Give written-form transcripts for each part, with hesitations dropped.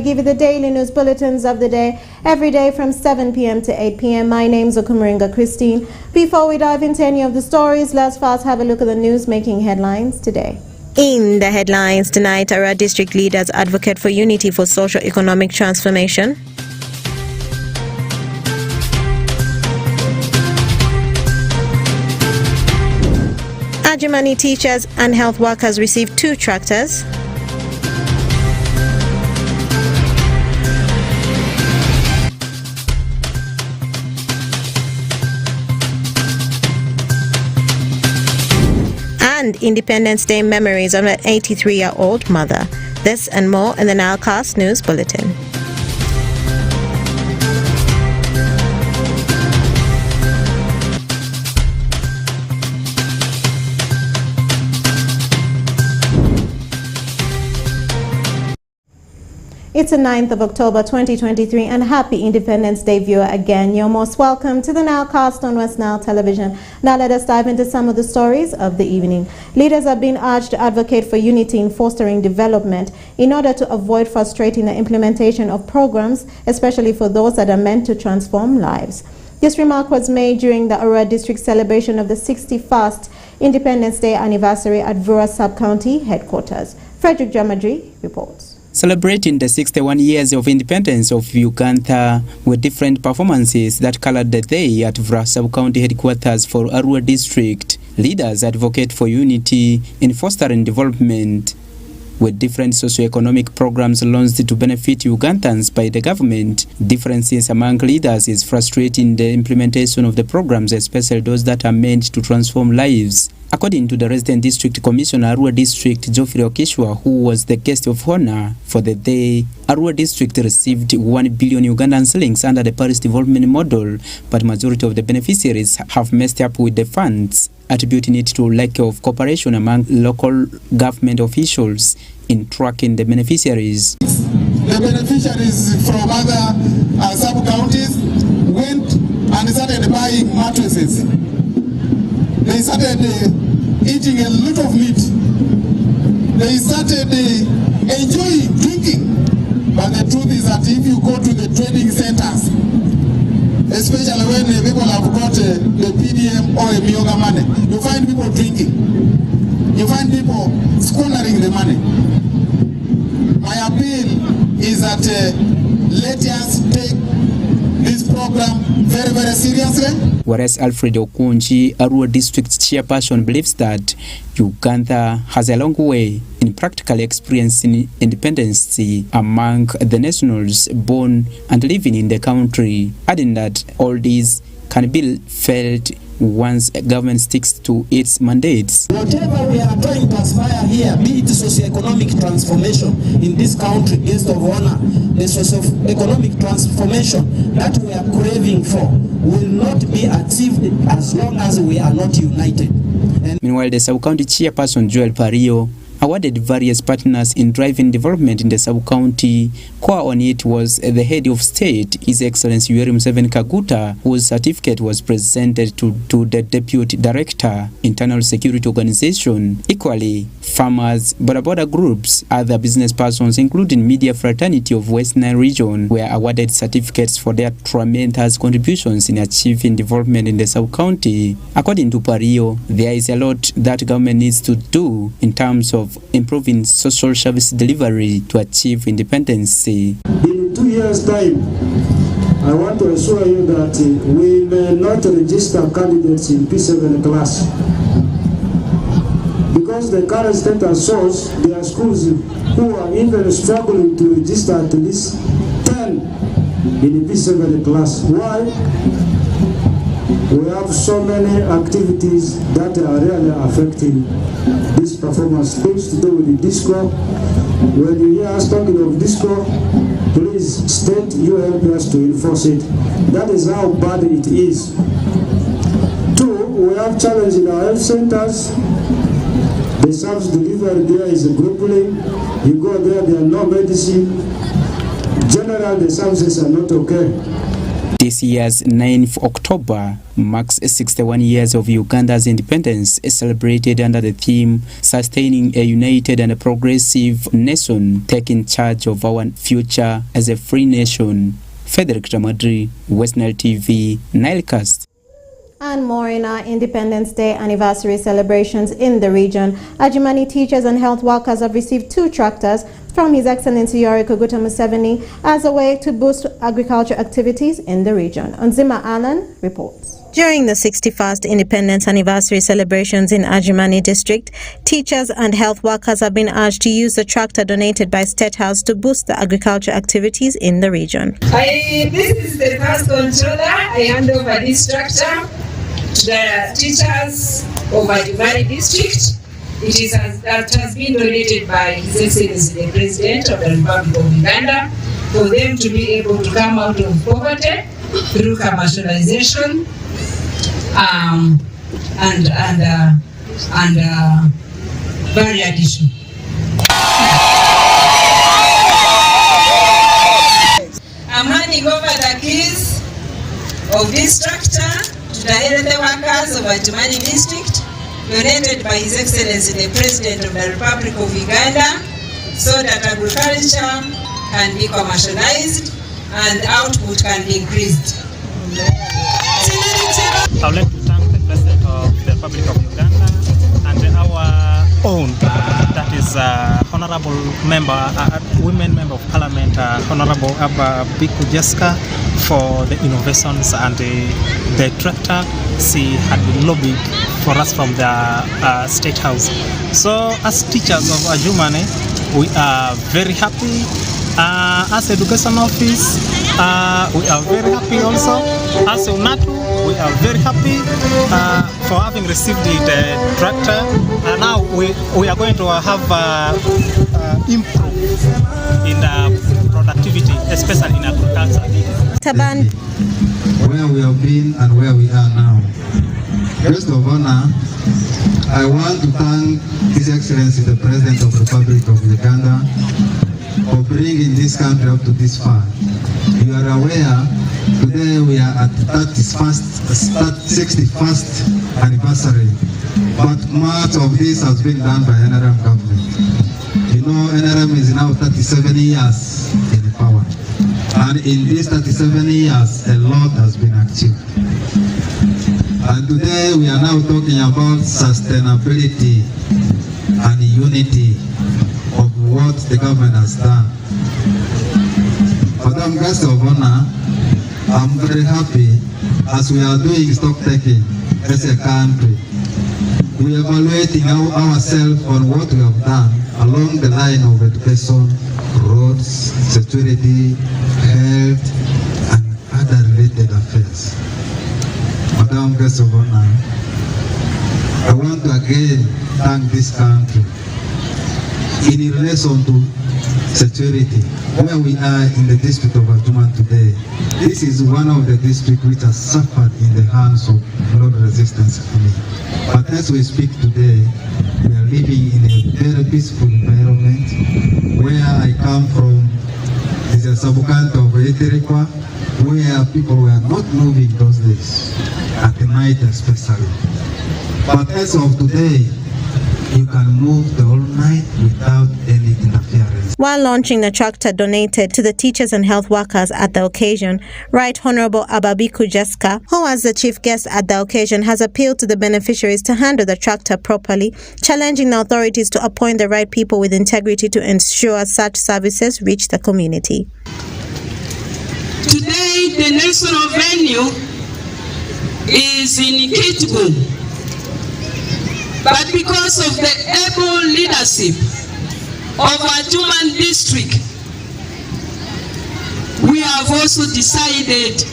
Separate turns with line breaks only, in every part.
Give you the daily news bulletins of the day every day from 7 p.m. to 8 p.m. My name's Okumaringa Christine. Before we dive into any of the stories, let's first have a look at the news making headlines today. In the headlines tonight, our district leaders advocate for unity for socio-economic transformation. Ajimani teachers and health workers received 2 tractors. And Independence Day memories of an 83-year-old mother. This and more in the NILE CAST News Bulletin. It's the 9th of October 2023 and happy Independence Day viewer again. You're most welcome to the NILE Cast on West Nile Television. Now let us dive into some of the stories of the evening. Leaders have been urged to advocate for unity in fostering development in order to avoid frustrating the implementation of programs, especially for those that are meant to transform lives. This remark was made during the Arua District celebration of the 61st Independence Day anniversary at Vura Sub-County headquarters. Frederick Jamadri reports.
Celebrating the 61 years of independence of Uganda with different performances that colored the day at Vura Sub-County headquarters for Arua District, leaders advocate for unity in fostering development with different socio-economic programs launched to benefit Ugandans by the government. Differences among leaders is frustrating the implementation of the programs, especially those that are meant to transform lives. According to the resident district commissioner, Arua District, Geoffrey Okishwa, who was the guest of honor for the day, Arua District received 1 billion Ugandan shillings under the Paris Development Model, but majority of the beneficiaries have messed up with the funds, attributing it to lack of cooperation among local government officials in tracking the beneficiaries.
The beneficiaries from other sub-counties went and started buying mattresses. They started eating a lot of meat. They started enjoying drinking. But the truth is that if you go to the training centers, especially when people have got the PDM or a Mioga money, you find people drinking. You find people squandering the money. My appeal is that let us take this program very, very seriously.
Whereas Alfred Okunji, Arua District chairperson, believes that Uganda has a long way in practically experiencing independence among the nationals born and living in the country, adding that all these can be felt once a government sticks to its mandates.
Whatever we are trying to aspire here, be it socio-economic transformation in this country, guest of honor, the socio-economic transformation that we are craving for will not be achieved as long as we are not united.
Meanwhile, the sub-county chairperson, Joel Pario, awarded various partners in driving development in the sub-county. Core on it was the head of state, His Excellency Yoweri Museveni Kaguta, whose certificate was presented to the Deputy Director, Internal Security Organization. Equally, farmers, boda groups, other business persons, including media fraternity of West Nile region, were awarded certificates for their tremendous contributions in achieving development in the sub-county. According to Pario, there is a lot that government needs to do in terms of improving social service delivery to achieve independence.
In 2 years' time, I want to assure you that we may not register candidates in P7 class. Because the current status shows there are schools who are even struggling to register at least 10 in the P7 class. Why? We have so many activities that are really affecting this performance. Things to do with the disco. When you hear us talking of disco, please state you help us to enforce it. That is how bad it is. 2, we have challenges in our health centers. The service delivery there is grouply. You go there are no medicine. Generally, the services are not okay.
This year's 9th October marks 61 years of Uganda's independence, celebrated under the theme Sustaining a United and a Progressive Nation, taking charge of our future as a free nation. Frederick Tamadri, West Nile TV, NILE CAST.
And more in our Independence Day anniversary celebrations in the region. Ajimani teachers and health workers have received 2 tractors from His Excellency Yoweri Kaguta Museveni as a way to boost agriculture activities in the region. Onzima Allen reports. During the 61st Independence Anniversary celebrations in Ajimani District, teachers and health workers have been urged to use the tractor donated by State House to boost the agriculture activities in the region.
This is the first controller. I hand over this tractor to the teachers of Ajimani District. That has been donated by His Excellency the President of the Republic of Uganda for them to be able to come out of poverty through commercialization and value addition. I'm handing over the keys of this tractor to the health workers of Ajimani District, donated by His Excellency the President of the Republic of Uganda, so that agriculture can be commercialized and output can be increased.
I would like to thank the President of the Republic of Uganda and our own, that is Honorable Women Member of Parliament, Honorable Ababiku Jessica, for the innovations and the tractor she had been lobbied for us from the State House. So as teachers of Ajimani, we are very happy. As Education Office, we are very happy also. As UNATU, we are very happy for having received the tractor. And now we are going to have improve in productivity, especially in agriculture.
Taban.
Where we have been and where we are now. Guest of honor, I want to thank His Excellency the President of the Republic of Uganda for bringing this country up to this far. You are aware, today we are at 61st anniversary, but much of this has been done by NRM government. You know, NRM is now 37 years in power, and in these 37 years, a lot has been achieved. And today we are now talking about sustainability and unity of what the government has done. Madam Guest of Honor, I'm very happy as we are doing stock taking as a country. We are evaluating ourselves on what we have done along the line of education, roads, security, health, and other related affairs. Madam Guest of Honor, I want to again thank this country in relation to security, where we are in the district of Ajimani today. This is one of the districts which has suffered in the hands of Lord Resistance Army. But as we speak today, we are living in a very peaceful environment. Where I come from is a sub-county of Eterikwa, where people were not moving those days, at night especially. But as of today, you can move the whole night without any interference.
While launching the tractor donated to the teachers and health workers at the occasion, Right Honorable Ababiku Jessica, who was the chief guest at the occasion, has appealed to the beneficiaries to handle the tractor properly, challenging the authorities to appoint the right people with integrity to ensure such services reach the community.
Today, the national venue is in Kitgum. But because of the able leadership of Ajimani District, we have also decided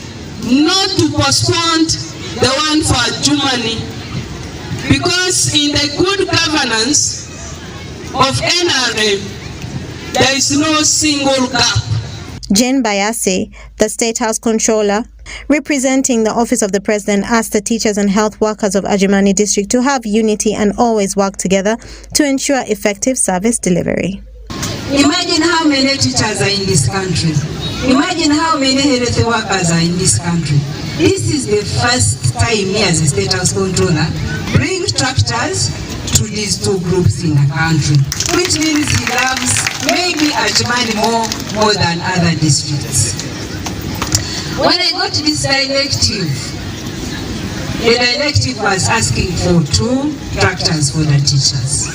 not to postpone the one for Ajimani, because in the good governance of NRM, there is no single gap.
Jane Bayase, the State House Controller, representing the Office of the President, asked the teachers and health workers of Ajimani District to have unity and always work together to ensure effective service delivery.
Imagine how many teachers are in this country. Imagine how many health workers are in this country. This is the first time me as a State House Controller bring tractors to these two groups in the country, which means he loves maybe Ajimani more than other districts. When I got this directive, the directive was asking for 2 tractors for the teachers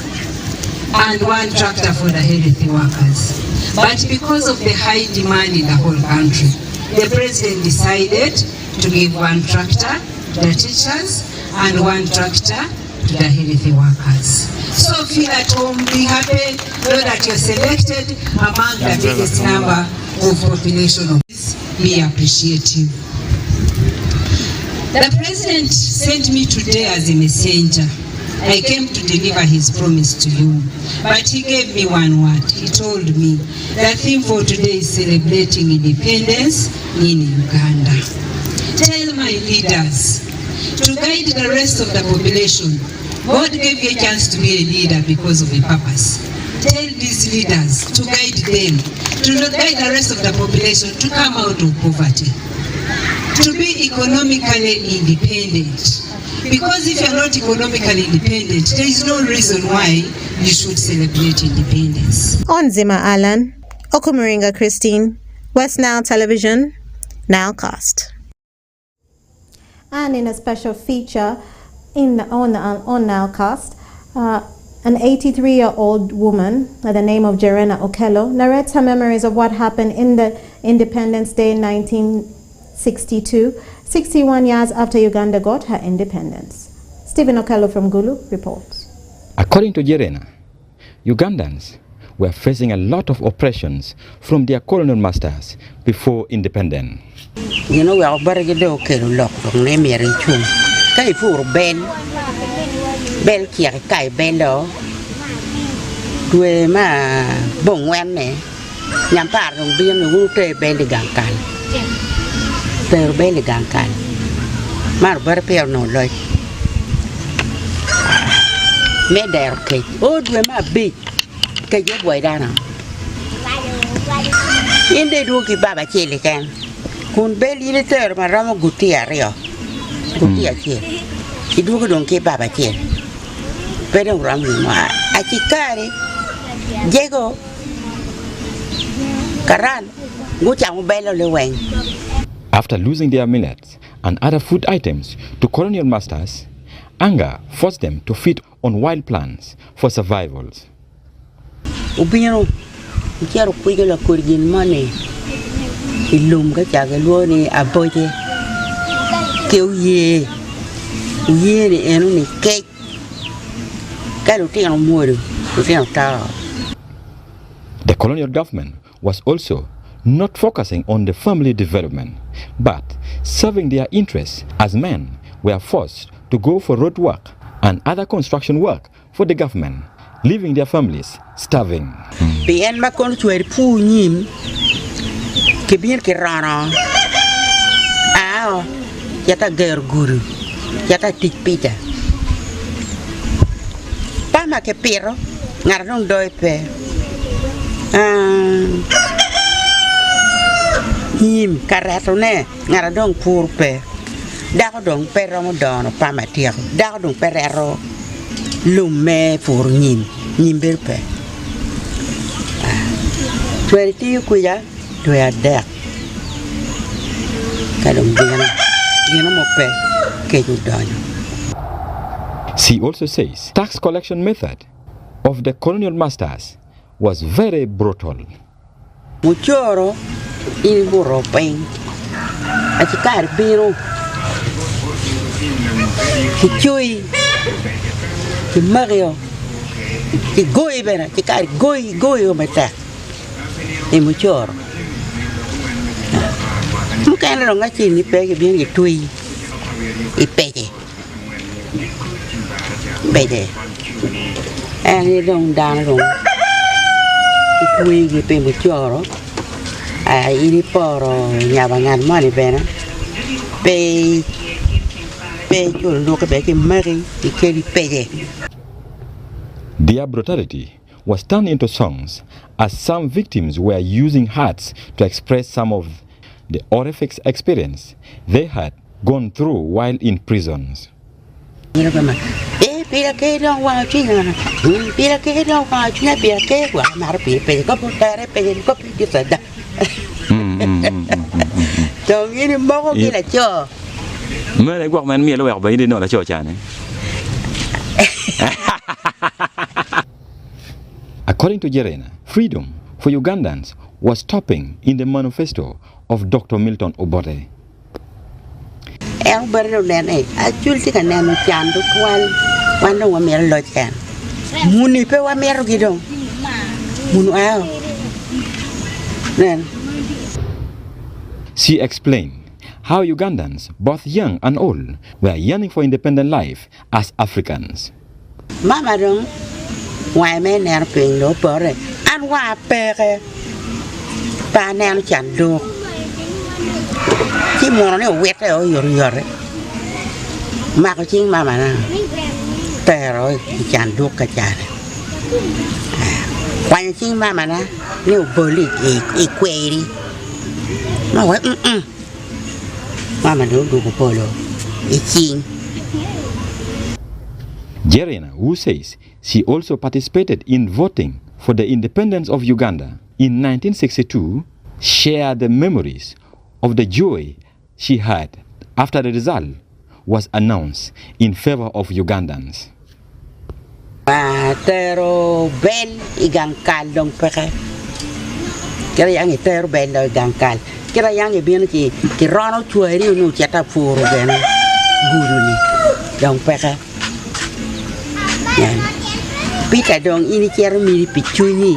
and 1 tractor for the health workers. But because of the high demand in the whole country, the president decided to give 1 tractor to the teachers and 1 tractor to the health workers. So feel at home, be happy, know that you're selected among the biggest number of population of this. Be appreciative. The president sent me today as a messenger. I came to deliver his promise to you, but he gave me one word. He told me the theme for today is celebrating independence in Uganda. Tell my leaders to guide the rest of the population. God gave you a chance to be a leader because of a purpose. Tell these leaders to guide them, to guide the rest of the population to come out of poverty, to be economically independent. Because if you're not economically independent, there is no reason why you should celebrate independence.
Onzima Alan, Okumuringa Christine, West Nile Television, Nile Cast. And in a special feature on Nile Cast, an 83-year-old woman by the name of Jerena Okello narrates her memories of what happened in the Independence Day in 1962, 61 years after Uganda got her independence. Stephen Okello from Gulu reports.
According to Jerena, Ugandans were facing a lot of oppressions from their colonial masters before independence.
You know, we are very good lock from name here in Chum. Kai for Ben Bel Kia Kai Bendo. Due ma bong wenne. Yampar on being the Wute Belly Gankan. Their belly Gankan. Mar Berpel no like. Made their cake. Oh, do ma big. Kay boy dana. In the Duki Baba Chili can. Kun belly little Marama Gutia Rio. Gutia here. He do don't keep Baba here. Pero Ramima. Achikari. Diego. Karan. Guchang Bello Lewang.
After losing their millets and other food items to colonial masters, anger forced them to feed on wild plants for survival.
Ubino, quiero cuidar la curgin money. Ilum ka chagaluoni abote. Que uye ni enu ni cake. Kalu tiang muero, tiang tao.
The colonial government was also not focusing on the family development, but serving their interests as men were forced to go for road work and other construction work for the government, leaving their families starving.
Bien ma kon tuer pu nyim ke bien ke rana ao yata ger guru yata tikpita pa ma ke pero ngarong doi pe him karato ne ngaradong purpe dago dong pero mo dono pa ma tiak dago dong perero lume pour nyim berpe tuerti kuya tuya dek kadong dina mo pe ke dono.
She also says tax collection method of the colonial masters was very brutal.
Muchoro in Buropeng. Achikar biro. Kichui. Kimario. Kigoi bena. Chikar goi o meta. E muchoro. Mukana ronga chini pege bien kitui. I pege. Pege. Ani dong dan dong. Kitui gipe muchoro. Ini poro nyabangan mani bena pe chul do ke be ke mari ikeli peye.
Their brutality was turned into songs, as some victims were using arts to express some of the horrific experience they had gone through while in prisons. According to Jerena, freedom for Ugandans was topping in the manifesto of Dr. Milton Obote. She explained how Ugandans, both young and old, were yearning for independent life as Africans.
Mama dong, why men never paying no pore, and why pere Panan can do. She more wet or your marketing mamma. Pero can do Kachan. When you think mamma, no bully, a query. No, Mama don't do polo. It's in.
Jerena, who says she also participated in voting for the independence of Uganda in 1962, shared the memories of the joy she had after the result was announced in favor of Ugandans.
Tero bel igankal dong peke. Kira yang tero bel igankal. Kira yang ibin ki rono chueri nu chata furu ben guru ni dong peke. Yan. Pita dong ini cer miri picu ni.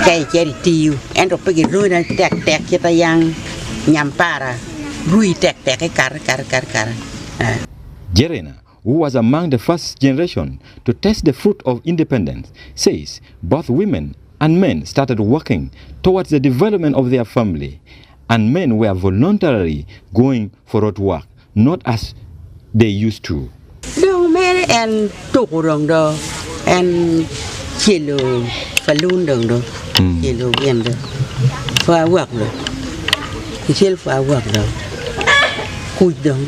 Kayak ceri tiu. Endo pergi runa tek kita yang nyampara. Rui tek kar.
Jerena, who was among the first generation to taste the fruit of independence, says both women and men started working towards the development of their family, and men were voluntarily going for road work, not as they used to.
No man and tukurong do and chilo falun dong do chilo bien do for work do chilo for work do kuj dong.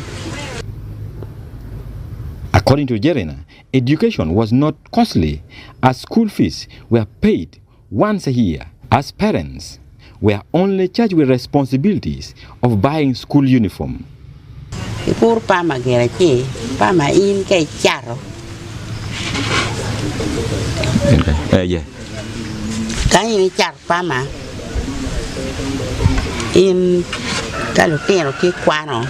According to Jerena, education was not costly as school fees were paid once a year, as parents were only charged with responsibilities of buying school uniform.
Pur pama gerachi, pama in kay charo.
Yeah.
Kaya ni char pama in talutero ki kwano.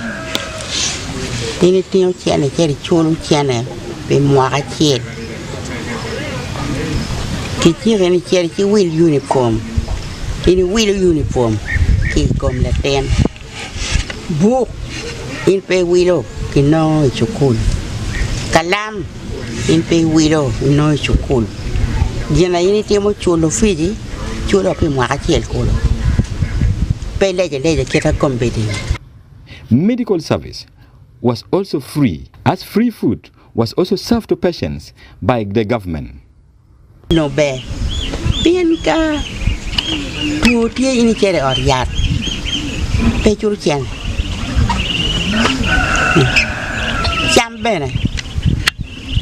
Ini tio chene cheri chulu chene pe mwaka chen. Kichire ni cheri chi will uniform. Ini will uniform ki kom la ten. Book in pe willow ki no chukul. Kalam in pe willow no chukul. Jena ini tio chulo fiji chulo pe mwaka chen kulo. Pe leje kita kompeti.
Medical service was also free, as free food was also served to patients by the government.
No be, bien ka tu tie ini cere oriat, pecul cian, cambe ne,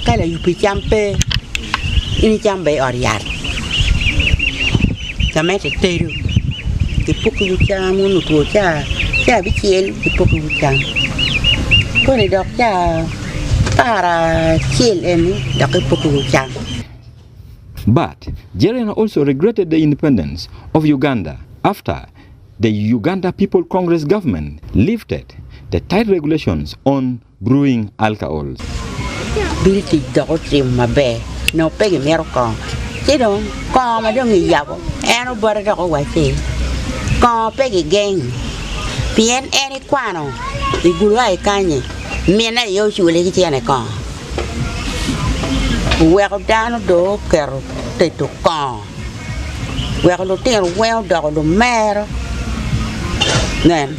kalau yupi cambe, ini cambe oriat, cambe teru, dipuk yucam unu tu ca bicil dipuk yucam. But
Jerena also regretted the independence of Uganda after the Uganda People Congress government lifted the tight regulations on brewing alcohols.
Bilti doctrim mabe no pegi merko. Tidong ko ma dong yabo. Eno bara ko wati. Ko pegi gang. Pien eni kwano. Igulai kanye. Mena yo chule ki tiene ko. Well down do kero te to ko. Well do te well do mer. Nen.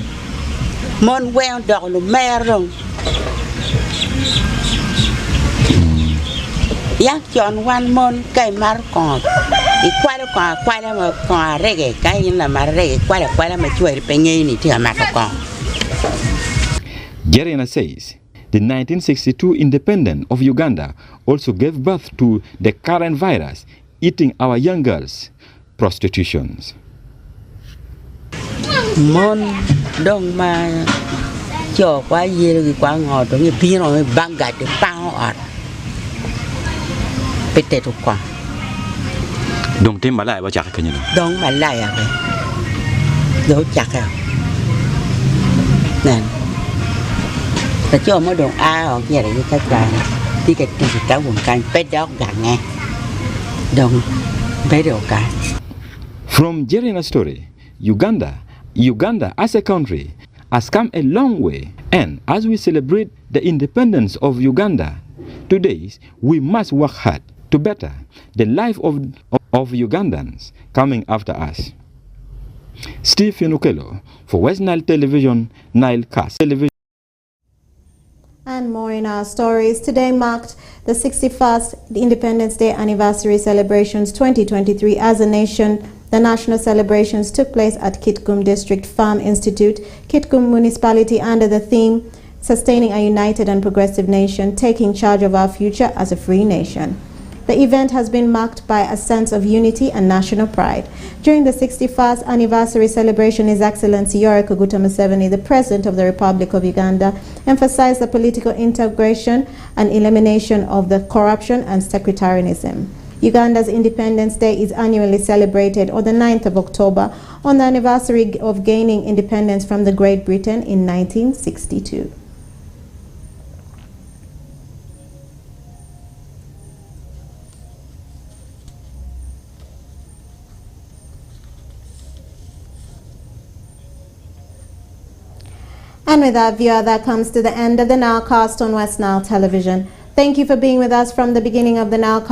Mon well do mer. yak chon wan mon kai mar kon kwala ma kon rege kai na mar rege kwala ma chwe penye ni ti ma kon.
Jerina says the 1962 independence of Uganda also gave birth to the current virus eating our young girls, prostitutions.
Mon dong ma cho quá ye quá ngọt rồi pin rồi băng gạt được bao ọt bete to kwa
Donc tem malai ba chak kanyino.
dong mà lại à vậy dỗ chặt à nè ta cho mới đồng a ở kia là cái cái đi cái cái quần can pet đó gà nghe dong bé đồ cả.
From Jerina's story, Uganda as a country has come a long way, and as we celebrate the independence of Uganda, today we must work hard to better the life of Ugandans coming after us. Steve Finukelo for West Nile Television, NILE CAST Television.
And more in our stories. Today marked the 61st Independence Day anniversary celebrations 2023 as a nation. The national celebrations took place at Kitgum District Farm Institute, Kitgum Municipality, under the theme, Sustaining a United and Progressive Nation, Taking Charge of Our Future as a Free Nation. The event has been marked by a sense of unity and national pride. During the 61st anniversary celebration, His Excellency Yoweri Kaguta Museveni, the President of the Republic of Uganda, emphasized the political integration and elimination of the corruption and sectarianism. Uganda's Independence Day is annually celebrated on the 9th of October on the anniversary of gaining independence from the Great Britain in 1962. And with that, viewer, that comes to the end of the NILE Cast on West Nile Television. Thank you for being with us from the beginning of the NILE Cast.